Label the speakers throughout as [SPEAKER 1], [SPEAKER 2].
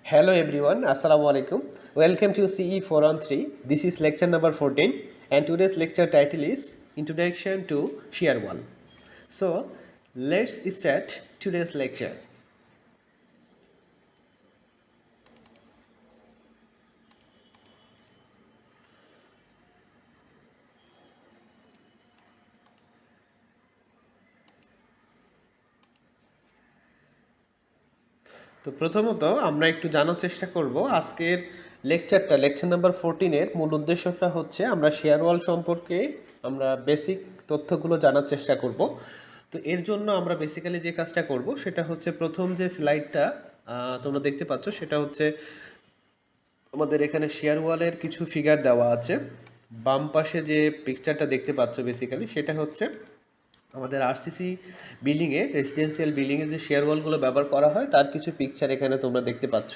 [SPEAKER 1] Hello everyone, Assalamu alaikum. Welcome to CE 4 on 3. This is lecture number 14 and today's lecture title is Introduction to Shear Wall. So, let's start today's lecture. তো প্রথমত আমরা একটু জানার চেষ্টা করব আজকের lecture number 14-এর মূল উদ্দেশ্যটা হচ্ছে আমরা শেয়ার ওয়াল সম্পর্কে আমরা বেসিক তথ্যগুলো জানার চেষ্টা করব। তো এর জন্য আমরা বেসিক্যালি যে কাজটা করব সেটা হচ্ছে প্রথম যে স্লাইডটা তোমরা দেখতে পাচ্ছ সেটা হচ্ছে আমাদের এখানে শেয়ার ওয়ালের কিছু ফিগার দেওয়া আছে। বাম পাশে যে পিকচারটা দেখতে পাচ্ছ বেসিক্যালি সেটা হচ্ছে আমাদের আরসিসি বিল্ডিংয়ে রেসিডেন্সিয়াল বিল্ডিংয়ে যে শেয়ার ওয়ালগুলো ব্যবহার করা হয় তার কিছু পিকচার এখানে তোমরা দেখতে পাচ্ছ।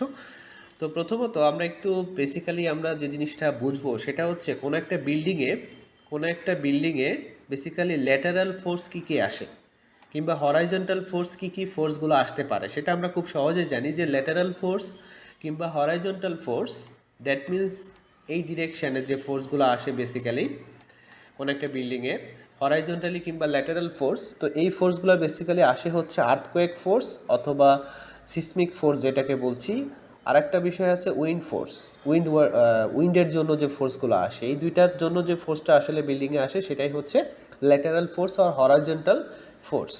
[SPEAKER 1] তো প্রথমত আমরা একটু বেসিক্যালি আমরা যে জিনিসটা বুঝবো সেটা হচ্ছে কোনো একটা বিল্ডিংয়ে বেসিক্যালি ল্যাটারাল ফোর্স কী কী আসে কিংবা হরাইজন্টাল ফোর্স কী ফোর্সগুলো আসতে পারে সেটা আমরা খুব সহজে জানি যে ল্যাটারাল ফোর্স কিংবা হরাইজন্টাল ফোর্স দ্যাট মিন্স এই ডিরেকশানে যে ফোর্সগুলো আসে বেসিক্যালি কোনো একটা বিল্ডিংয়ে হরাইজন্টালি কিংবা ল্যাটারাল ফোর্স, তো এই ফোর্সগুলো বেসিক্যালি আসে হচ্ছে আর্থকোয়েক ফোর্স অথবা সিসমিক ফোর্স যেটাকে বলছি। আর একটা বিষয় আছে উইন্ড ফোর্স, উইন্ডের জন্য যে ফোর্সগুলো আসে, এই দুইটার জন্য যে ফোর্সটা আসলে বিল্ডিংয়ে আসে সেটাই হচ্ছে ল্যাটারাল ফোর্স আর হরাইজন্টাল ফোর্স।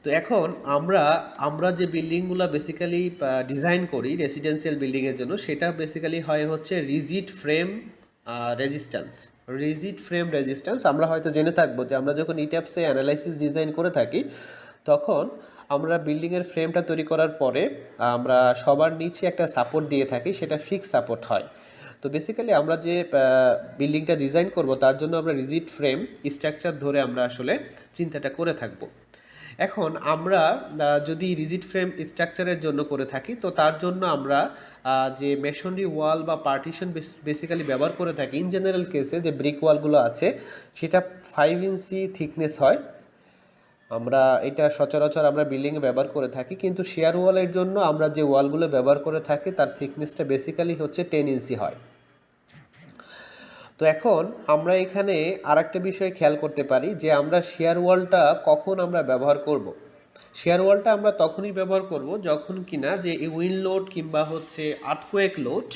[SPEAKER 1] তো এখন আমরা যে বিল্ডিংগুলো বেসিক্যালি ডিজাইন করি রেসিডেন্সিয়াল বিল্ডিংয়ের জন্য সেটা বেসিক্যালি হয় হচ্ছে রিজিড ফ্রেম রেজিস্ট্যান্স। আমরা হয়তো জেনে থাকবো যে আমরা যখন ইট্যাপসে অ্যানালাইসিস ডিজাইন করে থাকি তখন আমরা বিল্ডিংয়ের ফ্রেমটা তৈরি করার পরে আমরা সবার নিচে একটা সাপোর্ট দিয়ে থাকি, সেটা ফিক্স সাপোর্ট হয়। তো বেসিক্যালি আমরা যে বিল্ডিংটা ডিজাইন করব তার জন্য আমরা রিজিড ফ্রেম স্ট্রাকচার ধরে আমরা আসলে চিন্তাটা করে থাকবো। এখন আমরা যদি রিজিড ফ্রেম স্ট্রাকচারের জন্য করে থাকি তো তার জন্য আমরা যে মেশনরি ওয়াল বা পার্টিশন বেসিক্যালি ব্যবহার করে থাকি। ইন জেনারেল কেসে যে ব্রিক ওয়ালগুলো আছে সেটা 5 ইঞ্চি থিকনেস হয়, আমরা এটা সচরাচর আমরা বিল্ডিংয়ে ব্যবহার করে থাকি। কিন্তু শেয়ার ওয়ালের জন্য আমরা যে ওয়ালগুলো ব্যবহার করে থাকি তার থিকনেসটা বেসিক্যালি হচ্ছে 10 ইঞ্চি হয়। তো এখন আমরা এখানে আরেকটা বিষয় খেয়াল করতে পারি যে আমরা শেয়ার ওয়ালটা কখন আমরা ব্যবহার করব। শেয়ার ওয়ালটা আমরা তখনই ব্যবহার করব যখন কিনা যে এই উইন্ড লোড কিংবা হচ্ছে আর্থকোয়েক লোড,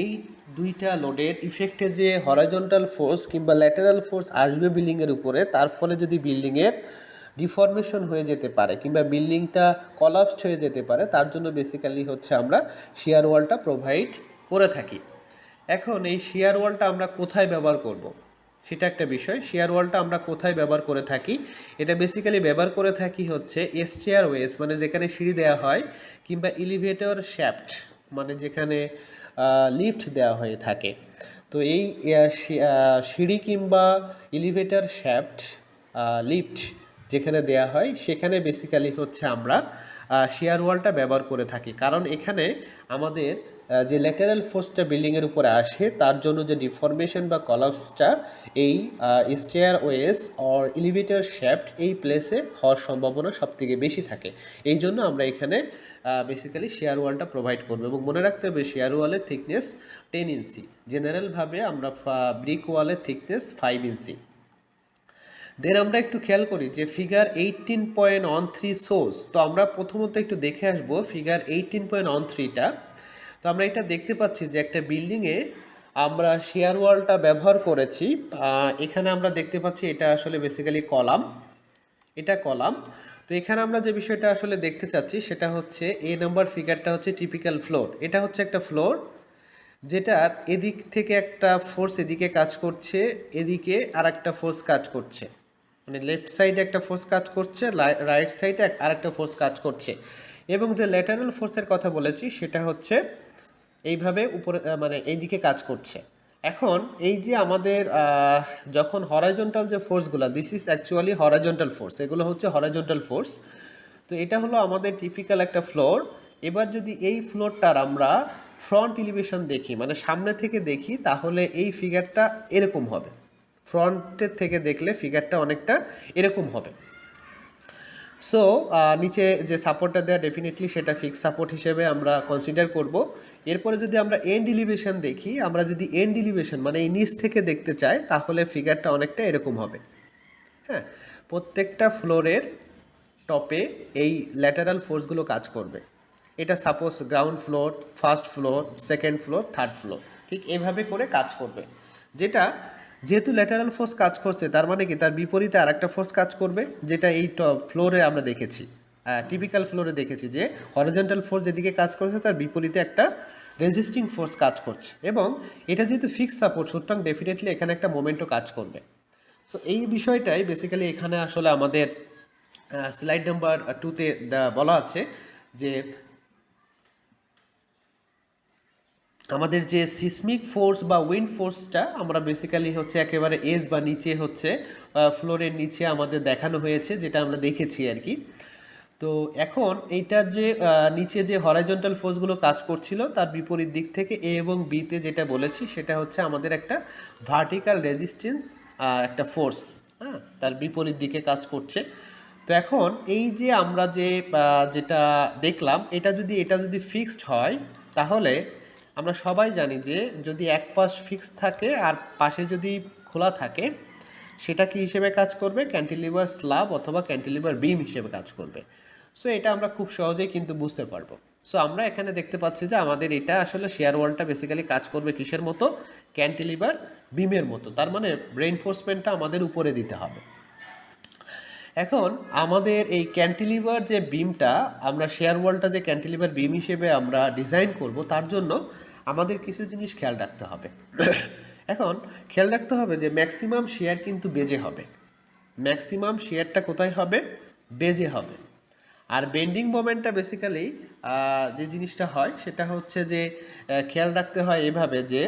[SPEAKER 1] এই দুইটা লোডের ইফেক্টে যে হরাইজন্টাল ফোর্স কিংবা ল্যাটারাল ফোর্স আসবে বিল্ডিংয়ের উপরে, তার ফলে যদি বিল্ডিংয়ের ডিফরমেশন হয়ে যেতে পারে কিংবা বিল্ডিংটা কলাপসড হয়ে যেতে পারে, তার জন্য বেসিক্যালি হচ্ছে আমরা শেয়ার ওয়ালটা প্রোভাইড করে থাকি। এখন এই শেয়ার ওয়ালটা আমরা কোথায় ব্যবহার করব সেটা একটা বিষয়। শেয়ার ওয়ালটা আমরা কোথায় ব্যবহার করে থাকি, এটা বেসিক্যালি ব্যবহার করে থাকি হচ্ছে স্টেয়ারওয়েজ মানে যেখানে সিঁড়ি দেওয়া হয়, কিংবা এলিভেটর শ্যাফট মানে যেখানে লিফট দেওয়া হয়ে থাকে। তো এই সিঁড়ি কিংবা এলিভেটর শ্যাফট লিফট যেখানে দেয়া হয় সেখানে বেসিক্যালি হচ্ছে আমরা শেয়ার ওয়ালটা ব্যবহার করে থাকি। কারণ এখানে আমাদের যে ল্যাটারাল ফোর্সটা বিল্ডিংয়ের উপরে আসে তার জন্য যে ডিফরমেশন বা কলাপসটা এই স্টেয়ারওয়েজ অর এলিভেটর শ্যাফট এই প্লেসে হওয়ার সম্ভাবনা সবথেকে বেশি থাকে। এই জন্য আমরা এখানে বেসিক্যালি শেয়ার ওয়ালটা প্রোভাইড করবো। এবং মনে রাখতে হবে শেয়ার ওয়ালের থিকনেস 10 ইঞ্চি, জেনারেলভাবে আমরা ব্রিক ওয়ালের থিকনেস 5 ইঞ্চি। দেন আমরা একটু খেয়াল করি যে ফিগার 18.13 সোর্স। তো আমরা প্রথমত একটু দেখে আসবো ফিগার 18.13টা। তো আমরা এটা দেখতে পাচ্ছি যে একটা বিল্ডিংয়ে আমরা শেয়ার ওয়ালটা ব্যবহার করেছি। এখানে আমরা দেখতে পাচ্ছি এটা আসলে বেসিক্যালি কলাম, এটা কলাম। তো এখানে আমরা যে বিষয়টা আসলে দেখতে চাচ্ছি সেটা হচ্ছে এ নাম্বার ফিগারটা হচ্ছে টিপিক্যাল ফ্লোর। এটা হচ্ছে একটা ফ্লোর যেটার এদিক থেকে একটা ফোর্স এদিকে কাজ করছে, এদিকে আর একটা ফোর্স কাজ করছে, মানে লেফট সাইডে একটা ফোর্স কাজ করছে, রাইট সাইডে আর একটা ফোর্স কাজ করছে। এবং যে ল্যাটারাল ফোর্সের কথা বলেছি সেটা হচ্ছে এইভাবে উপরে মানে এইদিকে কাজ করছে। এখন এই যে আমাদের যখন হরাইজন্টাল যে ফোর্সগুলো, this is actually horizontal force, এগুলো হচ্ছে হরাইজন্টাল ফোর্স। তো এটা হলো আমাদের টিপিক্যাল একটা ফ্লোর। এবার যদি এই ফ্লোরটার আমরা ফ্রন্ট এলিভেশন দেখি মানে সামনে থেকে দেখি তাহলে এই ফিগারটা এরকম হবে। ফ্রন্টের থেকে দেখলে ফিগারটা অনেকটা এরকম হবে। সো নিচে যে সাপোর্টটা দেওয়া ডেফিনেটলি সেটা ফিক্স সাপোর্ট হিসেবে আমরা কনসিডার করব। এরপরে যদি আমরা এন্ড এলিভেশন দেখি, আমরা যদি এন্ড এলিভেশন মানে এই নিচ থেকে দেখতে চাই, তাহলে ফিগারটা অনেকটা এরকম হবে। হ্যাঁ, প্রত্যেকটা ফ্লোরের টপে এই ল্যাটারাল ফোর্সগুলো কাজ করবে। এটা suppose ground floor, first floor, second floor, third floor, ঠিক এভাবে করে কাজ করবে। যেটা যেহেতু ল্যাটারাল ফোর্স কাজ করছে, তার মানে কি তার বিপরীতে আরেকটা ফোর্স কাজ করবে, যেটা এই ফ্লোরে আমরা দেখেছি, টিপিক্যাল ফ্লোরে দেখেছি যে হরিজন্টাল ফোর্স যেদিকে কাজ করছে তার বিপরীতে একটা রেজিস্টিং ফোর্স কাজ করছে। এবং এটা যেহেতু ফিক্স সাপোর্ট, সুতরাং ডেফিনেটলি এখানে একটা মোমেন্টও কাজ করবে। সো এই বিষয়টাই বেসিক্যালি এখানে আসলে আমাদের স্লাইড নাম্বার 2-তে বলা আছে যে আমাদের যে সিসমিক ফোর্স বা উইন্ড ফোর্সটা আমরা বেসিক্যালি হচ্ছে একেবারে এজ বা নিচে হচ্ছে ফ্লোরের নিচে আমাদের দেখানো হয়েছে, যেটা আমরা দেখেছি আর কি। তো এখন এইটার যে নিচে যে হরাইজন্টাল ফোর্সগুলো কাজ করছিল, তার বিপরীত দিক থেকে এ এবং বিতে যেটা বলেছি সেটা হচ্ছে আমাদের একটা ভার্টিক্যাল রেজিস্ট্যান্স, একটা ফোর্স, হ্যাঁ, তার বিপরীত দিকে কাজ করছে। তো এখন এই যে আমরা যে যেটা দেখলাম, এটা যদি ফিক্সড হয়, তাহলে আমরা সবাই জানি যে যদি এক পাশ ফিক্স থাকে আর পাশে যদি খোলা থাকে, সেটা কি হিসেবে কাজ করবে? ক্যান্টিলিভার স্ল্যাব অথবা ক্যান্টিলিভার বিম হিসেবে কাজ করবে। সো এটা আমরা খুব সহজেই কিন্তু বুঝতে পারবো। সো আমরা এখানে দেখতে পাচ্ছি যে আমাদের এটা আসলে শেয়ার ওয়ালটা বেসিক্যালি কাজ করবে কিসের মতো? ক্যান্টিলিভার বিমের মতো। তার মানে রেইনফোর্সমেন্টটা আমাদের উপরে দিতে হবে। এখন আমাদের এই ক্যান্টিলিভার যে বিমটা, আমরা শেয়ার ওয়ালটা যে ক্যান্টিলিভার বিম হিসেবে আমরা ডিজাইন করব, তার জন্য আমাদের কিছু জিনিস খেয়াল রাখতে হবে। এখন খেয়াল রাখতে হবে যে ম্যাক্সিমাম শেয়ার কিন্তু বেজে হবে। ম্যাক্সিমাম শেয়ারটা কোথায় হবে? বেজে হবে। আর বেন্ডিং মোমেন্টটা বেসিক্যালি যে জিনিসটা হয় সেটা হচ্ছে যে খেয়াল রাখতে হয় এভাবে যে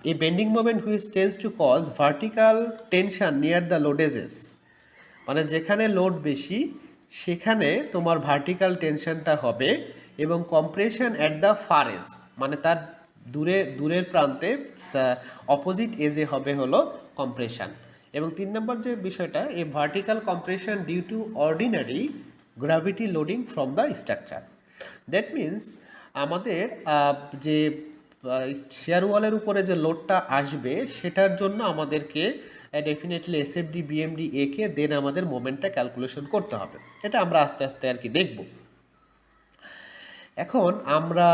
[SPEAKER 1] এই bending moment which tends to cause vertical tension near the লোডেজেস, মানে যেখানে লোড বেশি সেখানে তোমার ভার্টিক্যাল টেনশনটা হবে, এবং compression at the fur age, মানে তার দূরের প্রান্তে অপোজিট এজে হবে হলো কম্প্রেশন। এবং 3 নম্বর যে বিষয়টা, এই vertical compression due to ordinary gravity loading from the structure. That means আমাদের যে শেয়ার ওয়ালের উপরে যে লোডটা আসবে সেটার জন্য আমাদেরকে ডেফিনেটলি এসএফডি বিএমডি একে দেন আমাদের মোমেন্টটা ক্যালকুলেশন করতে হবে। এটা আমরা আস্তে আস্তে আর কি দেখব। এখন আমরা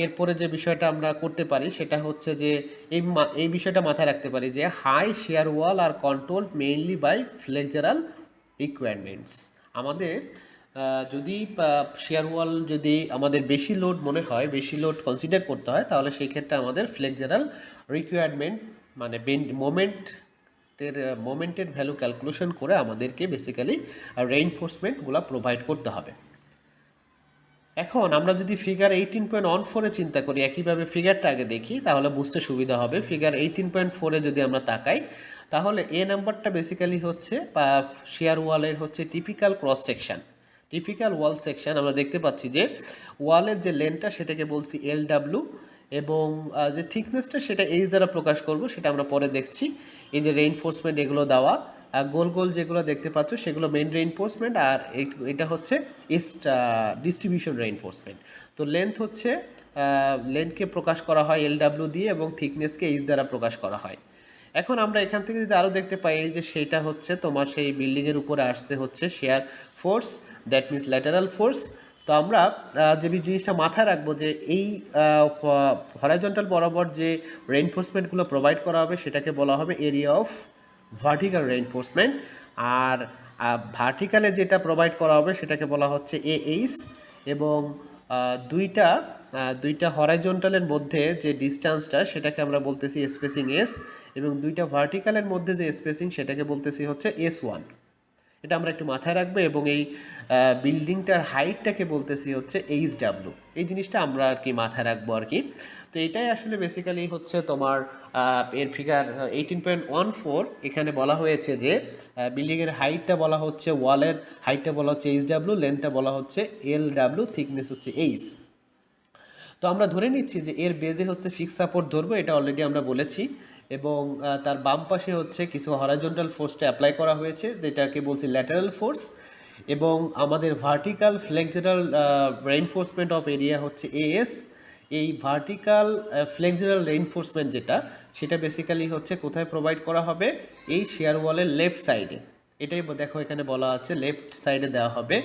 [SPEAKER 1] এরপরে যে বিষয়টা আমরা করতে পারি সেটা হচ্ছে যে এই বিষয়টা মাথায় রাখতে পারি যে high share wall R controlled mainly by flexural requirements. আমাদের যদি শেয়ার ওয়াল যদি আমাদের বেশি লোড মনে হয়, বেশি লোড কনসিডার করতে হয়, তাহলে সেই ক্ষেত্রে আমাদের ফ্লেক্সারাল রিকোয়ারমেন্ট মানে মোমেন্টের ভ্যালু ক্যালকুলেশন করে আমাদেরকে বেসিক্যালি রেইনফোর্সমেন্টগুলো প্রোভাইড করতে হবে। এখন আমরা যদি ফিগার 18.14-এ চিন্তা করি, একইভাবে ফিগারটা আগে দেখি তাহলে বুঝতে সুবিধা হবে। ফিগার 18.4-এ যদি আমরা তাকাই, তাহলে এ নাম্বারটা বেসিক্যালি হচ্ছে শেয়ার ওয়ালের হচ্ছে টিপিক্যাল ক্রস সেকশন, টিপিক্যাল ওয়াল সেকশন। আমরা দেখতে পাচ্ছি যে ওয়ালের যে লেন্থটা সেটাকে বলছি LW, এবং যে থিকনেসটা সেটা এইচ দ্বারা প্রকাশ করব, সেটা আমরা পরে দেখছি। এই যে রেইনফোর্সমেন্ট এগুলো দেওয়া, গোল গোল যেগুলো দেখতে পাচ্ছ সেগুলো মেইন রেইনফোর্সমেন্ট, আর এটা হচ্ছে ডিস্ট্রিবিউশন রেইনফোর্সমেন্ট। তো লেন্থ হচ্ছে লেন্থকে প্রকাশ করা হয় LW দিয়ে, এবং থিকনেসকে এইচ দ্বারা প্রকাশ করা হয়। এখন আমরা এখান থেকে যদি আরও দেখতে পাই যে সেইটা হচ্ছে তোমার সেই বিল্ডিংয়ের উপরে আসতে হচ্ছে share force, that means lateral force. তো আমরা যে জিনিসটা মাথায় রাখবো যে এই হরাইজন্টাল বরাবর যে রেইনফোর্সমেন্টগুলো প্রোভাইড করা হবে সেটাকে বলা হবে এরিয়া অফ ভার্টিক্যাল রেইনফোর্সমেন্ট, আর ভার্টিক্যালে যেটা প্রোভাইড করা হবে সেটাকে বলা হচ্ছে AH। এবং দুইটা হরাইজন্টালের মধ্যে যে ডিস্টেন্সটা সেটাকে আমরা বলতেছি স্পেসিং S, এবং দুইটা ভার্টিক্যালের মধ্যে যে স্পেসিং সেটাকে বলতেছি হচ্ছে S1। এটা আমরা একটু মাথায় রাখবো। এবং এই বিল্ডিংটার হাইটটাকে বলতেছি হচ্ছে HW। এই জিনিসটা আমরা আর কি মাথায় রাখবো আর কি। তো এটাই আসলে বেসিক্যালি হচ্ছে তোমার এর ফিগার 18.14 এখানে বলা হয়েছে যে বিল্ডিংয়ের হাইটটা বলা হচ্ছে, ওয়ালের হাইটটা বলা হচ্ছে HW, লেন্থটা বলা হচ্ছে LW, থিকনেস হচ্ছে H। তো আমরা ধরে নিচ্ছি যে এর বেজে হচ্ছে ফিক্স সাপোর্ট ধরবো, এটা অলরেডি আমরা বলেছি। এবং তার বাম পাশে হচ্ছে কিছু হরাইজন্টাল ফোর্সটা অ্যাপ্লাই করা হয়েছে, যেটাকে বলছি ল্যাটারাল ফোর্স। এবং আমাদের vertical flexural reinforcement of area হচ্ছে এএস। এই ভার্টিক্যাল ফ্লেক্সারাল রেইনফোর্সমেন্ট যেটা, সেটা বেসিক্যালি হচ্ছে কোথায় প্রোভাইড করা হবে, এই শেয়ার ওয়ালের লেফট সাইডে। এটাই দেখো এখানে বলা আছে লেফট সাইডে দেওয়া হবে,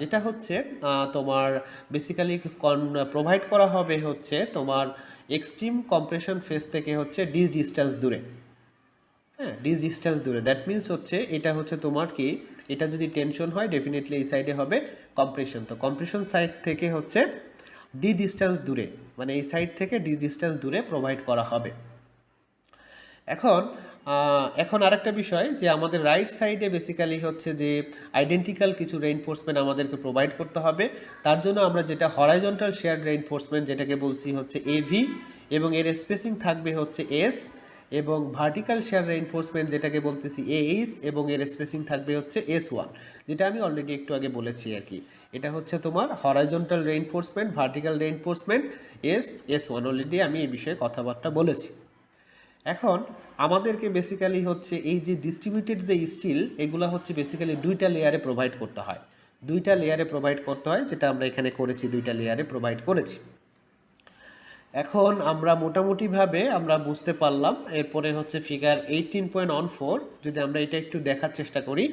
[SPEAKER 1] যেটা হচ্ছে তোমার বেসিক্যালি প্রোভাইড করা হবে হচ্ছে তোমার এক্সট্রিম কম্প্রেশন ফেজ থেকে হচ্ছে ডিস্টেন্স দূরে। হ্যাঁ, ডিস্টেন্স দূরে, দ্যাট মিনস হচ্ছে এটা হচ্ছে তোমার কি, এটা যদি টেনশন হয় ডেফিনেটলি এই সাইডে হবে কম্প্রেশন। তো কম্প্রেশন সাইড থেকে হচ্ছে ডিস্টেন্স দূরে, মানে এই সাইড থেকে ডিস্টেন্স দূরে প্রোভাইড করা হবে। এখন আরেকটা বিষয় যে আমাদের রাইট সাইডে বেসিক্যালি হচ্ছে যে আইডেন্টিক্যাল কিছু রেইনফোর্সমেন্ট আমাদেরকে প্রোভাইড করতে হবে। তার জন্য আমরা যেটা হরাইজন্টাল শেয়ার রেইনফোর্সমেন্ট যেটাকে বলছি হচ্ছে এভি, এবং এর স্পেসিং থাকবে হচ্ছে এস, এবং ভার্টিক্যাল শেয়ার রেইনফোর্সমেন্ট যেটাকে বলতেছি এইচ, এবং এর স্পেসিং থাকবে হচ্ছে S1, যেটা আমি অলরেডি একটু আগে বলেছি আর কি। এটা হচ্ছে তোমার horizontal reinforcement, vertical reinforcement S1, already আমি এই বিষয়ে কথাবার্তা বলেছি। এখন আমাদেরকে বেসিক্যালি হচ্ছে এই যে ডিস্ট্রিবিউটেড যে স্টিল, এগুলো হচ্ছে বেসিক্যালি দুইটা লেয়ারে প্রোভাইড করতে হয়, যেটা আমরা এখানে করেছি, দুইটা লেয়ারে প্রোভাইড করেছি। এখন আমরা মোটামুটিভাবে আমরা বুঝতে পারলাম। এরপরে হচ্ছে ফিগার 18.14, যদি আমরা এটা একটু দেখার চেষ্টা করি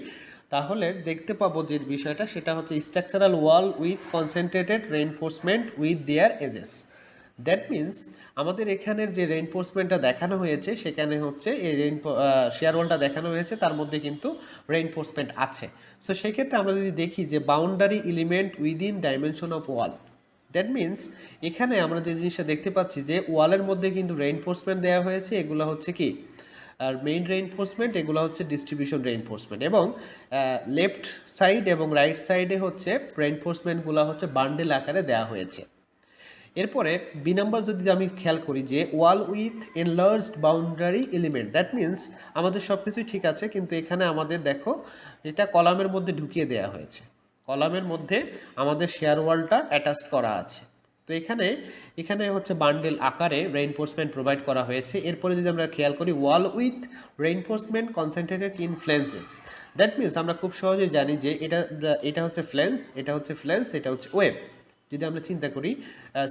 [SPEAKER 1] তাহলে দেখতে পাবো যে বিষয়টা, সেটা হচ্ছে structural wall with concentrated reinforcement with their edges. That means আমাদের এখানের যে রেইনফোর্সমেন্টটা দেখানো হয়েছে, সেখানে হচ্ছে এই শেয়ার ওয়ালটা দেখানো হয়েছে, তার মধ্যে কিন্তু রেইনফোর্সমেন্ট আছে। সো সেক্ষেত্রে আমরা যদি দেখি যে boundary element within dimension of wall, that means এখানে আমরা যে জিনিসটা দেখতে পাচ্ছি যে ওয়ালের মধ্যে কিন্তু রেইনফোর্সমেন্ট দেওয়া হয়েছে, এগুলো হচ্ছে কি আর মেইন রেইনফোর্সমেন্ট, এগুলো হচ্ছে ডিস্ট্রিবিউশন রেইনফোর্সমেন্ট, এবং লেফট সাইড এবং রাইট সাইডে হচ্ছে রেইনফোর্সমেন্টগুলো হচ্ছে বান্ডেল আকারে দেওয়া হয়েছে। এরপরে বি নাম্বার যদি আমি খেয়াল করি যে ওয়াল with enlarged boundary element, that means আমাদের সব কিছুই ঠিক আছে, কিন্তু এখানে আমাদের দেখো এটা কলামের মধ্যে ঢুকিয়ে দেওয়া হয়েছে, কলামের মধ্যে আমাদের শেয়ার ওয়ালটা অ্যাটাচ করা আছে। তো এখানে হচ্ছে বান্ডেল আকারে রেইনফোর্সমেন্ট প্রোভাইড করা হয়েছে। এরপরে যদি আমরা খেয়াল করি ওয়াল with reinforcement concentrated in ফ্লেন্সেস, that means আমরা খুব সহজেই জানি যে এটা হচ্ছে ফ্লেন্স, এটা হচ্ছে ওয়েব। যদি আমরা চিন্তা করি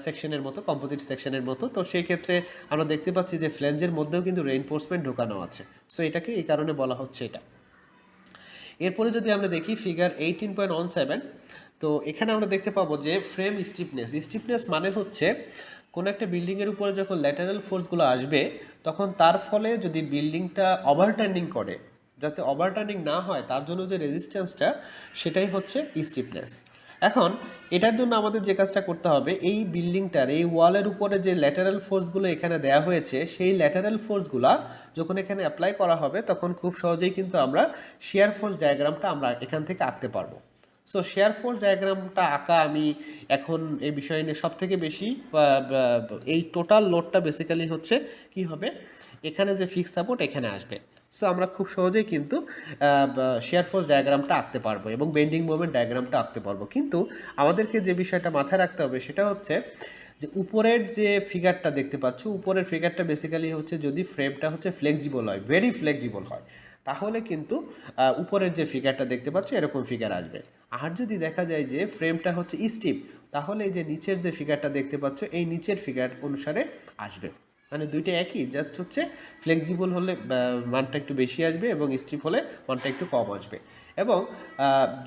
[SPEAKER 1] সেকশনের মতো, কম্পোজিট সেকশনের মতো, তো সেই ক্ষেত্রে আমরা দেখতে পাচ্ছি যে ফ্লেঞ্জের মধ্যেও কিন্তু রেইনফোর্সমেন্ট ঢোকানো আছে। সো এটাকে এই কারণে বলা হচ্ছে এটা। এরপরে যদি আমরা দেখি ফিগার 18.17, তো এখানে আমরা দেখতে পাবো যে ফ্রেম স্টিফনেস মানে হচ্ছে কোনো একটা বিল্ডিংয়ের উপরে যখন ল্যাটারাল ফোর্সগুলো আসবে, তখন তার ফলে যদি বিল্ডিংটা ওভারটার্নিং করে, যাতে ওভারটার্নিং না হয় তার জন্য যে রেজিস্ট্যান্সটা, সেটাই হচ্ছে স্টিফনেস। এখন এটার জন্য আমাদের যে কাজটা করতে হবে, এই বিল্ডিংটার এই ওয়ালের উপরে যে ল্যাটারাল ফোর্সগুলো এখানে দেওয়া হয়েছে, সেই ল্যাটারাল ফোর্সগুলো যখন এখানে অ্যাপ্লাই করা হবে, তখন খুব সহজেই কিন্তু আমরা শিয়ার ফোর্স ডায়াগ্রামটা আমরা এখান থেকে আঁকতে পারবো। সো শেয়ার ফোর্স ডায়াগ্রামটা আঁকা আমি এখন এই বিষয় নিয়ে সবথেকে বেশি এই টোটাল লোডটা বেসিক্যালি হচ্ছে কি হবে, এখানে যে ফিক্স সাপোর্ট এখানে আসবে। সো আমরা খুব সহজেই কিন্তু শেয়ার ফোর্স ডায়াগ্রামটা আঁকতে পারবো এবং বেন্ডিং মোমেন্ট ডায়াগ্রামটা আঁকতে পারবো। কিন্তু আমাদেরকে যে বিষয়টা মাথায় রাখতে হবে সেটা হচ্ছে যে উপরের যে ফিগারটা দেখতে পাচ্ছ, উপরের ফিগারটা বেসিক্যালি হচ্ছে যদি ফ্রেমটা হচ্ছে ফ্লেক্সিবল হয়, ভেরি ফ্লেক্সিবল হয়, তাহলে কিন্তু উপরের যে ফিগারটা দেখতে পাচ্ছ এরকম ফিগার আসবে। আর যদি দেখা যায় যে ফ্রেমটা হচ্ছে স্টিপ, তাহলে এই যে নিচের যে ফিগারটা দেখতে পাচ্ছ এই নিচের ফিগার অনুসারে আসবে। মানে দুইটা একই, জাস্ট হচ্ছে ফ্লেক্সিবল হলে মানটা একটু বেশি আসবে এবং স্টিপ হলে মানটা একটু কম আসবে। এবং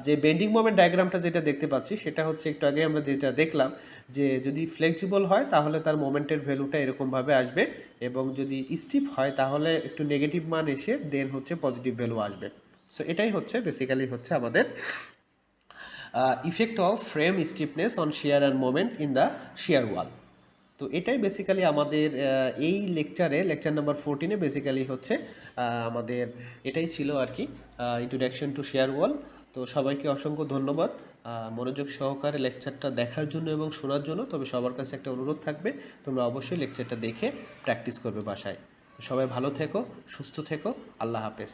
[SPEAKER 1] যে বেন্ডিং মোমেন্ট ডায়াগ্রামটা যেটা দেখতে পাচ্ছি, সেটা হচ্ছে একটু আগে আমরা যেটা দেখলাম যে যদি ফ্লেক্সিবল হয় তাহলে তার মোমেন্টের ভ্যালুটা এরকমভাবে আসবে, এবং যদি স্টিপ হয় তাহলে একটু নেগেটিভ মান এসে দেন হচ্ছে পজিটিভ ভ্যালু আসবে। সো এটাই হচ্ছে বেসিক্যালি হচ্ছে আমাদের effect of frame stiffness on shear and moment in the শিয়ার ওয়াল। তো এটাই বেসিক্যালি আমাদের এই লেকচার নাম্বার 14-এ বেসিক্যালি হচ্ছে আমাদের এটাই ছিল আর কি, ইন্ট্রোডাকশন টু শেয়ার ওয়াল। তো সবাইকে অসংখ্য ধন্যবাদ মনোযোগ সহকারে লেকচারটা দেখার জন্য এবং শোনার জন্য। তবে সবার কাছে একটা অনুরোধ থাকবে, তোমরা অবশ্যই লেকচারটা দেখে প্র্যাকটিস করবে বাসায়। সবাই ভালো থেকো, সুস্থ থেকো, আল্লাহ হাফেজ।